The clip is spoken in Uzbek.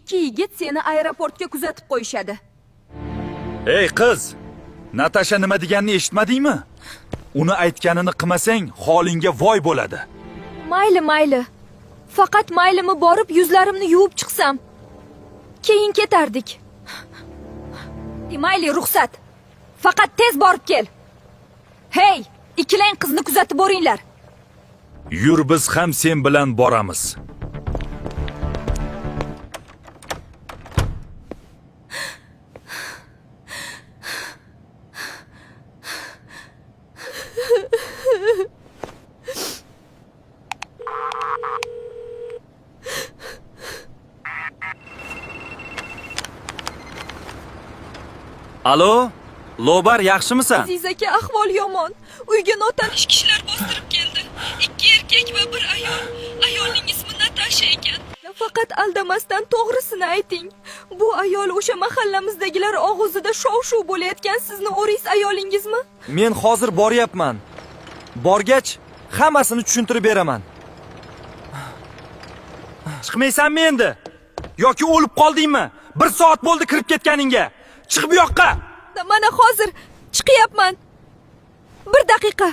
ikki yigit seni aeroportga kuzatib qo'yishadi. Ey qiz, Natasha nima deganini eshitmadingmi? Uni aytganini qilmasang, holingga voy bo'ladi. Mayli. Faqat maylimi borib yuzlarimni yuvib chiqsam. Keyin ketardik. Mayli, ruxsat. Faqat tez borib kel. Hey, ikkilang qizni kuzatib boringlar. Yur, biz ham sen bilan boramiz. Alo, Lobar, yaxshimisan? Aziz aka, ahvol yomon. Uyga notanish kishilar bostirib keldi. Ikki erkak va bir ayol. Ayolning ismi Natasha ekan. Faqat aldamasdan to'g'risini ayting. Bu ayol o'sha mahallamizdagilar og'zida shov-shuv bo'layotgan sizni o'ris ayolingizmi? Men hozir boryapman. Borgach, hammasini tushuntirib beraman. Chiqmaysanmi endi? Yoki o'lib qoldingmi? 1 soat bo'ldi kirib ketganingga. Chiq bu yoqqa. Mana hozir chiqyapman. 1 daqiqa.